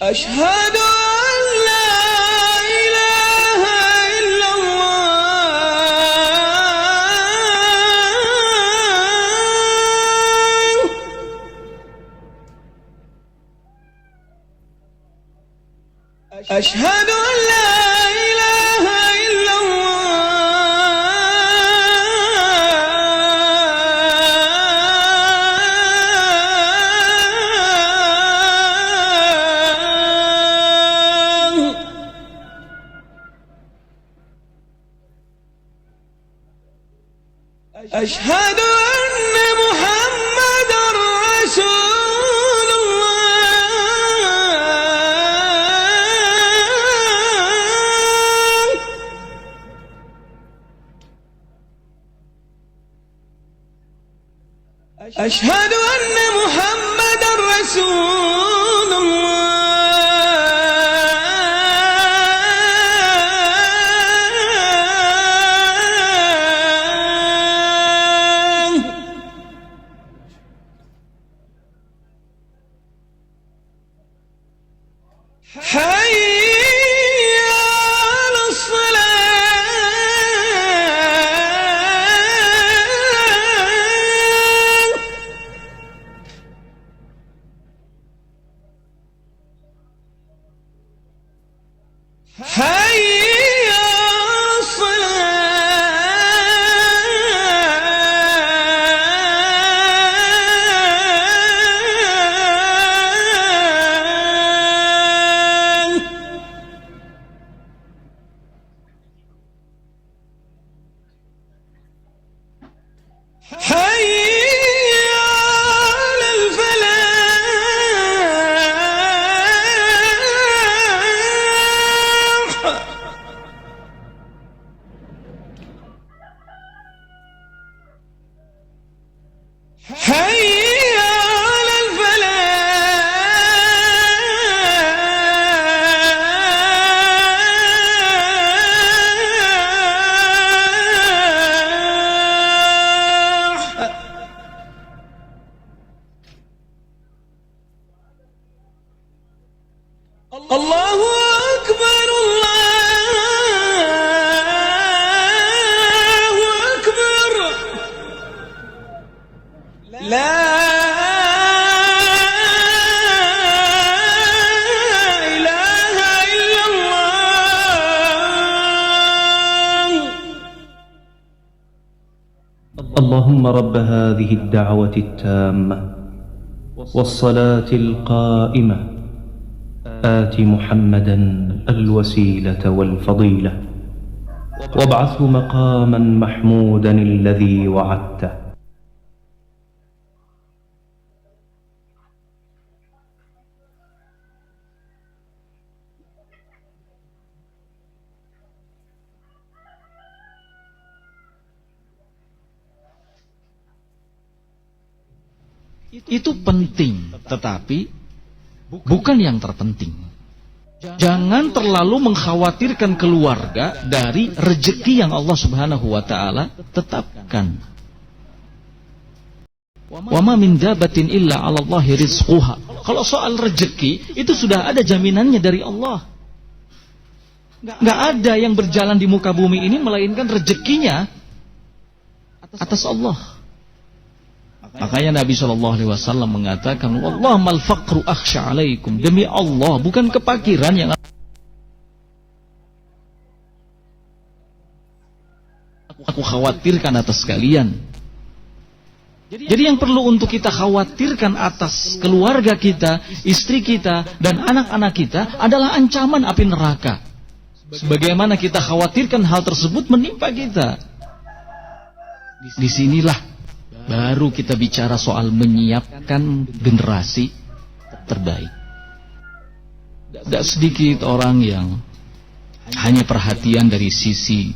أشهد أن لا إله إلا الله أشهد أن لا إله إلا الله أشهد أن محمدا رسول الله أشهد أن محمدا رسول الله حي على الصلاة حي على الصلاة حي على الفلاح حي على الفلاح الله أكبر الله أكبر لا إله إلا الله اللهم رب هذه الدعوة التامة والصلاة القائمة آت محمدا الوسيلة والفضيلة وابعثه مقاما محمودا الذي وعدته. Itu penting, tetapi bukan yang terpenting. Jangan terlalu mengkhawatirkan keluarga dari rezeki yang Allah Subhanahu wa taala tetapkan. Wa ma min dabatin illa 'ala Allahi rizquha. Kalau soal rezeki itu sudah ada jaminannya dari Allah. Enggak ada yang berjalan di muka bumi ini melainkan rezekinya atas Allah. Makanya Nabi SAW mengatakan, Wallah mal faqru akhsha alaikum. Demi Allah, bukan kepakiran yang aku khawatirkan atas kalian. Jadi yang perlu untuk kita khawatirkan atas keluarga kita, istri kita, dan anak-anak kita adalah ancaman api neraka. Sebagaimana kita khawatirkan hal tersebut menimpa kita. Disinilah baru kita bicara soal menyiapkan generasi terbaik. Tidak sedikit orang yang hanya perhatian dari sisi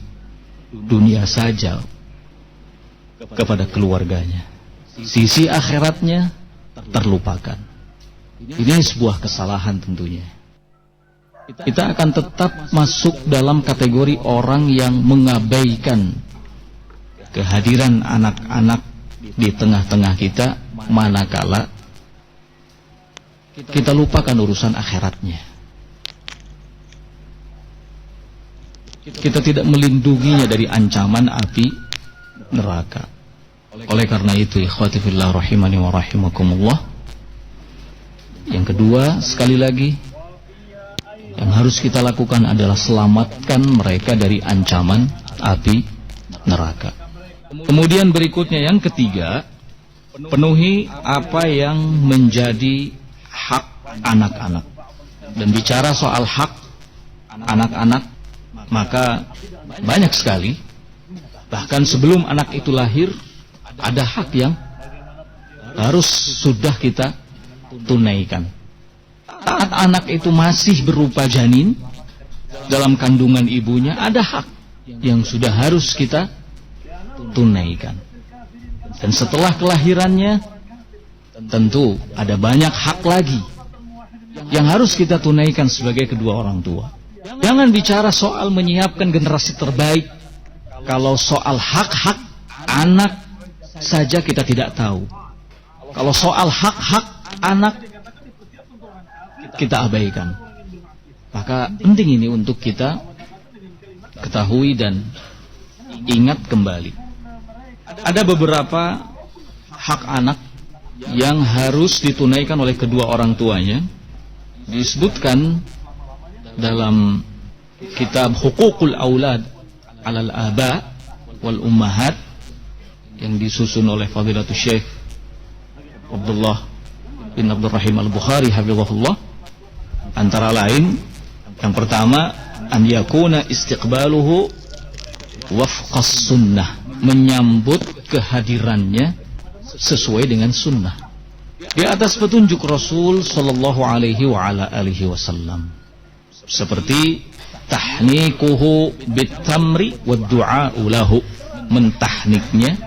dunia saja kepada keluarganya. Sisi akhiratnya terlupakan. Ini sebuah kesalahan tentunya. Kita akan tetap masuk dalam kategori orang yang mengabaikan kehadiran anak-anak di tengah-tengah kita manakala kita lupakan urusan akhiratnya. Kita tidak melindunginya dari ancaman api neraka. Oleh karena itu, ikhwati fillah rahimani wa rahimakumullah, yang kedua, sekali lagi, yang harus kita lakukan adalah selamatkan mereka dari ancaman api neraka. Kemudian berikutnya yang ketiga, penuhi apa yang menjadi hak anak-anak. Dan bicara soal hak anak-anak, maka banyak sekali, bahkan sebelum anak itu lahir, ada hak yang harus sudah kita tunaikan. Saat anak itu masih berupa janin dalam kandungan ibunya, ada hak yang sudah harus kita tunaikan. Dan setelah kelahirannya, tentu ada banyak hak lagi yang harus kita tunaikan sebagai kedua orang tua. Jangan bicara soal menyiapkan generasi terbaik kalau soal hak-hak anak saja kita tidak tahu. Kalau soal hak-hak anak kita abaikan. Maka penting ini untuk kita ketahui dan ingat kembali. Ada beberapa hak anak yang harus ditunaikan oleh kedua orang tuanya. Disebutkan dalam kitab Huququl Aulad 'alal Aba wal Ummahat yang disusun oleh Fadilatul Syekh Abdullah bin Abdurrahim Al-Bukhari hafizahullah. Antara lain, yang pertama, an yakuna istiqbaluhu wafqas sunnah, menyambut kehadirannya sesuai dengan sunnah, di atas petunjuk Rasul sallallahu alaihi wa ala alihi wasallam. Seperti tahnikuhu bitamri wad du'a'u lahu, mentahniknya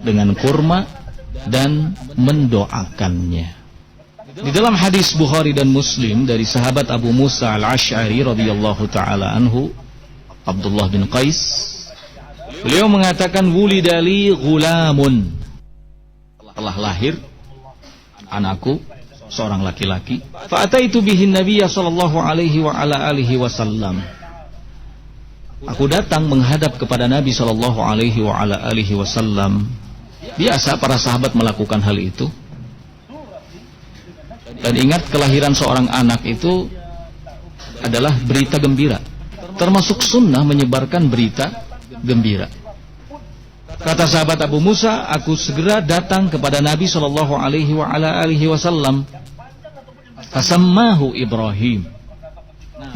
dengan kurma dan mendoakannya. Di dalam hadis Bukhari dan Muslim dari sahabat Abu Musa al-Ash'ari radhiyallahu taala anhu, Abdullah bin Qais, beliau mengatakan, wulidali ghulamun, telah lahir anakku seorang laki-laki, fa'ataitu bihin nabiyya sallallahu alaihi wa ala alihi wasallam, aku datang menghadap kepada Nabi sallallahu alaihi wa ala alihi wasallam. Biasa para sahabat melakukan hal itu. Dan ingat, kelahiran seorang anak itu adalah berita gembira, termasuk sunnah menyebarkan berita gembira. Kata sahabat Abu Musa, aku segera datang kepada Nabi sallallahu alaihi wa ala alihi wasallam. Fasammahu Ibrahim.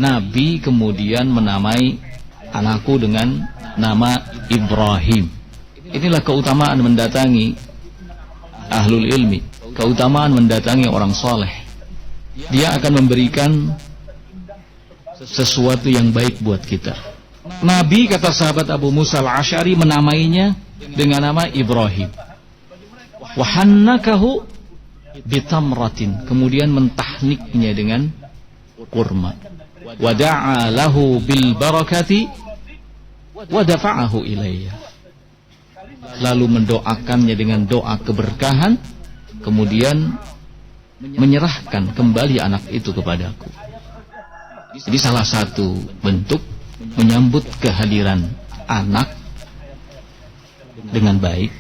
Nabi kemudian menamai anakku dengan nama Ibrahim. Inilah keutamaan mendatangi ahlul ilmi, keutamaan mendatangi orang soleh. Dia akan memberikan sesuatu yang baik buat kita. Nabi, kata sahabat Abu Musa al-Ash'ari, menamainya dengan nama Ibrahim. Wahannakahu bitamratin, kemudian mentahniknya dengan kurma. Wada'a lahu bil barakati wadafa'ahu ilayya, lalu mendoakannya dengan doa keberkahan, kemudian menyerahkan kembali anak itu kepadaku. Jadi salah satu bentuk menyambut kehadiran anak dengan baik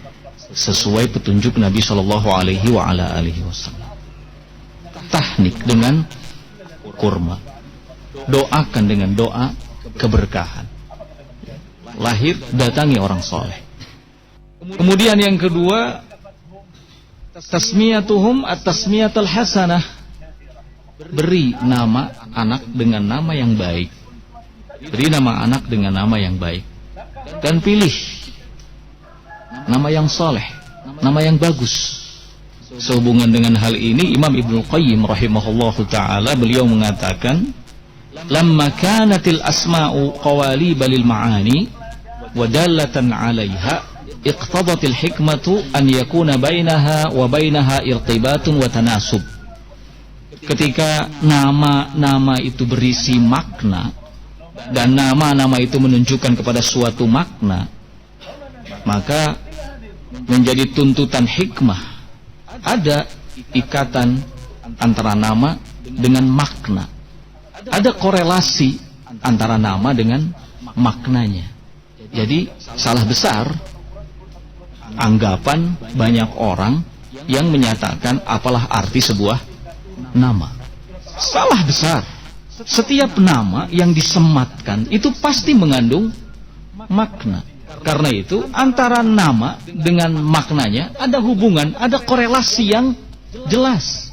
sesuai petunjuk Nabi Shallallahu Alaihi Wasallam. Tahnik dengan kurma, doakan dengan doa keberkahan. Lahir, datangi orang soleh. Kemudian yang kedua, tasmiyatuhum at-tasmiyatul hasanah, beri nama anak dengan nama yang baik. Beri nama anak dengan nama yang baik, dan pilih nama yang soleh, nama yang bagus. Sehubungan dengan hal ini, Imam Ibnu Qayyim rahimahullahu ta'ala, beliau mengatakan, lamma kanatil asma'u qawaliba lil ma'ani wa dallatan 'alaiha, iqtadatil hikmatu an yakuna bainaha wa bainaha irtibatun wa tanasub. Ketika nama-nama itu berisi makna dan nama-nama itu menunjukkan kepada suatu makna, maka menjadi tuntutan hikmah, ada ikatan antara nama dengan makna. Ada korelasi antara nama dengan maknanya. Jadi salah besar anggapan banyak orang yang menyatakan apalah arti sebuah nama. Salah besar. Setiap nama yang disematkan itu pasti mengandung makna. Karena itu antara nama dengan maknanya ada hubungan, ada korelasi yang jelas.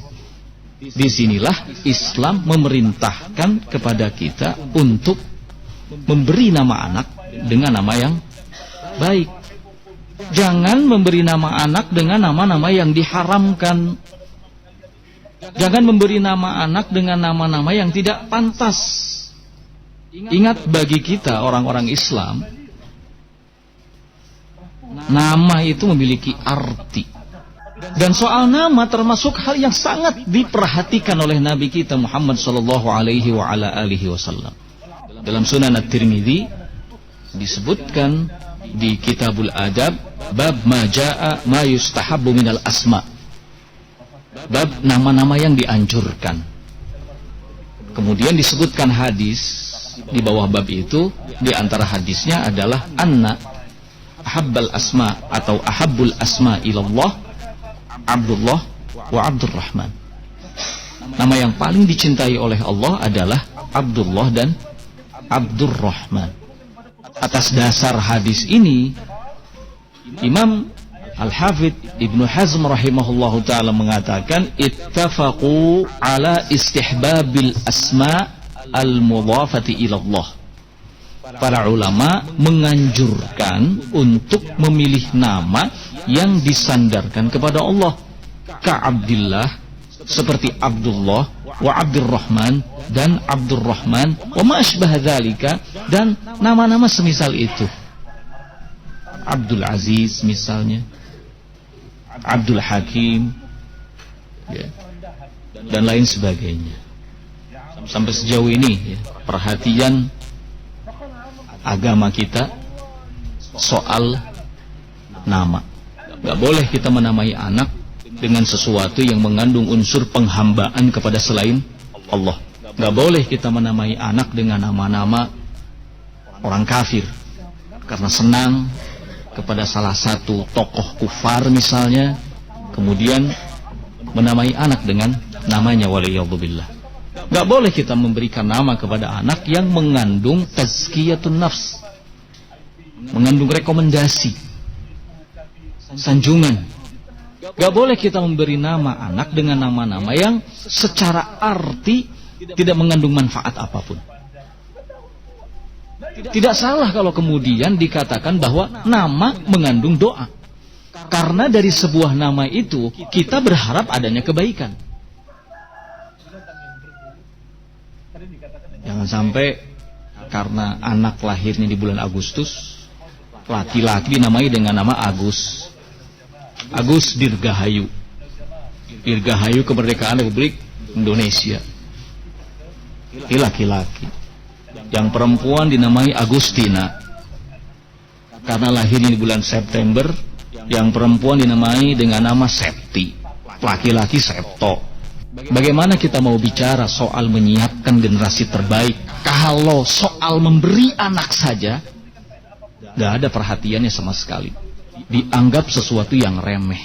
Disinilah Islam memerintahkan kepada kita untuk memberi nama anak dengan nama yang baik. Jangan memberi nama anak dengan nama-nama yang diharamkan. Jangan memberi nama anak dengan nama-nama yang tidak pantas. Ingat, bagi kita orang-orang Islam, nama itu memiliki arti. Dan soal nama termasuk hal yang sangat diperhatikan oleh Nabi kita Muhammad sallallahu alaihi wasallam. Dalam Sunan At-Tirmidzi disebutkan di Kitabul Adab, bab ma jaa ma yustahabbu minal asma. Bab nama-nama yang dianjurkan. Kemudian disebutkan hadis di bawah bab itu, di antara hadisnya adalah anna ahabbal asma atau ahabbul asma ilallah Abdullah wa Abdurrahman. Nama yang paling dicintai oleh Allah adalah Abdullah dan Abdurrahman. Atas dasar hadis ini, Imam Al-Hafidh Ibnu Hazm rahimahullahu ta'ala mengatakan ittafaqu ala istihbabil asma al-mudhafati ilallah. Para ulama menganjurkan untuk memilih nama yang disandarkan kepada Allah. Ka'abdillah, seperti Abdullah, wa Abdurrahman, dan Abdurrahman, wa ma asbah dzalika, dan nama-nama semisal itu. Abdul Aziz misalnya, Abdul Hakim, ya, dan lain sebagainya. Sampai sejauh ini ya, perhatian agama kita soal nama. Gak boleh kita menamai anak dengan sesuatu yang mengandung unsur penghambaan kepada selain Allah. Gak boleh kita menamai anak dengan nama-nama orang kafir karena senang kepada salah satu tokoh kufar misalnya, kemudian menamai anak dengan namanya, waliyadzubillah. Gak boleh kita memberikan nama kepada anak yang mengandung tazkiyatun nafs, mengandung rekomendasi, sanjungan. Gak boleh kita memberi nama anak dengan nama-nama yang secara arti tidak mengandung manfaat apapun. Tidak salah kalau kemudian dikatakan bahwa nama mengandung doa, karena dari sebuah nama itu kita berharap adanya kebaikan. Jangan sampai karena anak lahirnya di bulan Agustus, laki-laki dinamai dengan nama Agus. Agus Dirgahayu. Dirgahayu kemerdekaan Republik Indonesia. Ini laki-laki. Yang perempuan dinamai Agustina karena lahirnya di bulan September. Yang perempuan dinamai dengan nama Septi, laki-laki Septo. Bagaimana kita mau bicara soal menyiapkan generasi terbaik kalau soal memberi anak saja gak ada perhatiannya sama sekali, dianggap sesuatu yang remeh.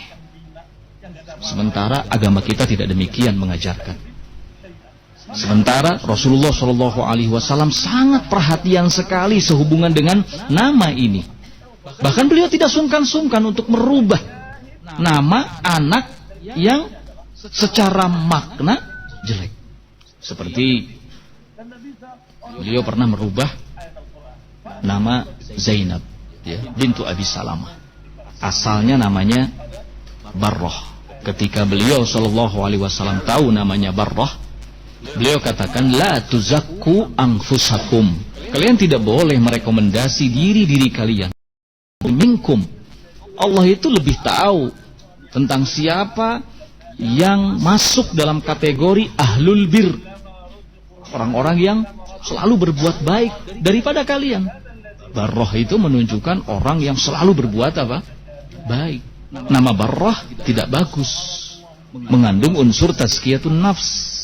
Sementara agama kita tidak demikian mengajarkan. Sementara Rasulullah SAW sangat perhatian sekali sehubungan dengan nama ini. Bahkan beliau tidak sungkan-sungkan untuk merubah nama anak yang secara makna jelek. Seperti beliau pernah merubah nama Zainab, ya, bintu Abi Salamah. Asalnya namanya Barrah. Ketika beliau SAW tahu namanya Barrah, beliau katakan, la tuzakku anfusakum. Kalian tidak boleh merekomendasi diri-diri kalian. Minkum. Allah itu lebih tahu tentang siapa yang masuk dalam kategori ahlul bir, orang-orang yang selalu berbuat baik daripada kalian. Barrah itu menunjukkan orang yang selalu berbuat apa? Baik. Nama Barrah tidak bagus. mengandung unsur tazkiyatun nafs.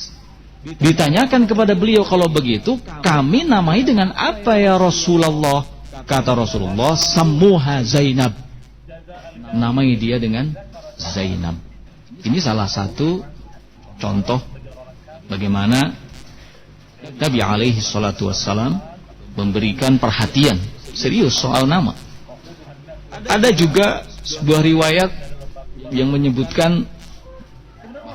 Ditanyakan kepada beliau, kalau begitu kami namai dengan apa ya Rasulullah? Kata Rasulullah, sammuha Zainab, namai dia dengan Zainab. Ini salah satu contoh bagaimana Nabi alaihi salatu wassalam memberikan perhatian serius soal nama. Ada juga sebuah riwayat yang menyebutkan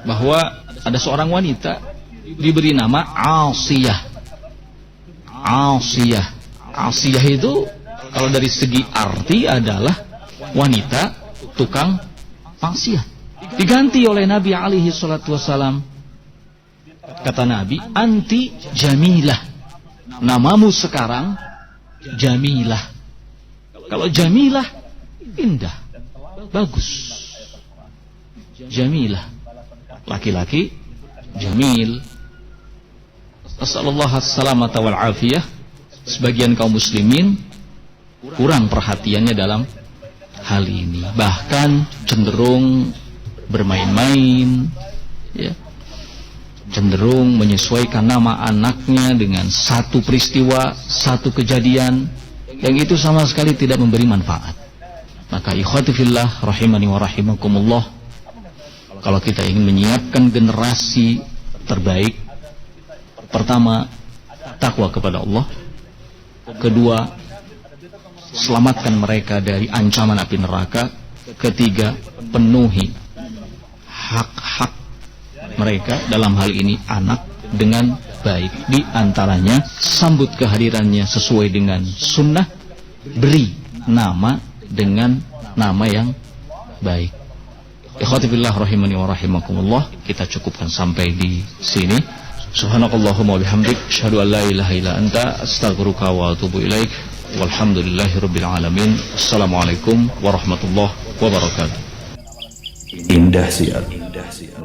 bahwa ada seorang wanita diberi nama Asiyah. Asiyah itu kalau dari segi arti adalah wanita tukang maksiat. Diganti oleh Nabi alaihi salatu wassalam. Kata Nabi, anti jamilah. Namamu sekarang Jamilah. Kalau Jamilah indah, bagus. Jamilah, laki-laki jamil. As'alullah as-salamata wal afiyah. Sebagian kaum muslimin kurang perhatiannya dalam hal ini, bahkan cenderung bermain-main, ya, cenderung menyesuaikan nama anaknya dengan satu peristiwa, satu kejadian yang itu sama sekali tidak memberi manfaat. Maka ikhwati fillah rahimani wa rahimakumullah, kalau kita ingin menyiapkan generasi terbaik, pertama, takwa kepada Allah. Kedua, selamatkan mereka dari ancaman api neraka. Ketiga, penuhi hak-hak mereka, dalam hal ini anak, dengan baik. Di antaranya, sambut kehadirannya sesuai dengan sunnah, beri nama dengan nama yang baik. Ikhwati fillah rahimani wa rahimakumullah, kita cukupkan sampai di sini. Subhanakallahumma bihamdik, asyhadu an la ilaha illa anta, astaghfiruka wa atubu ilaik. Walhamdulillahirabbil alamin. Assalamualaikum warahmatullahi wabarakatuh. Indah Siar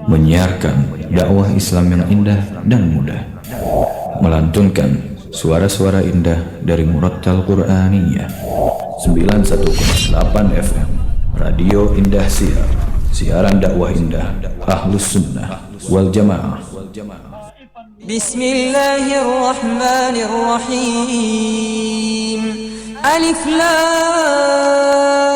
menyiarkan dakwah Islam yang indah dan mudah, melantunkan suara-suara indah dari Murattal Qur'aniyah. 91,8 FM Radio Indah Siar, siaran dakwah indah Ahlus Sunnah wal Jamaah. Bismillahirrahmanirrahim. Alif Lam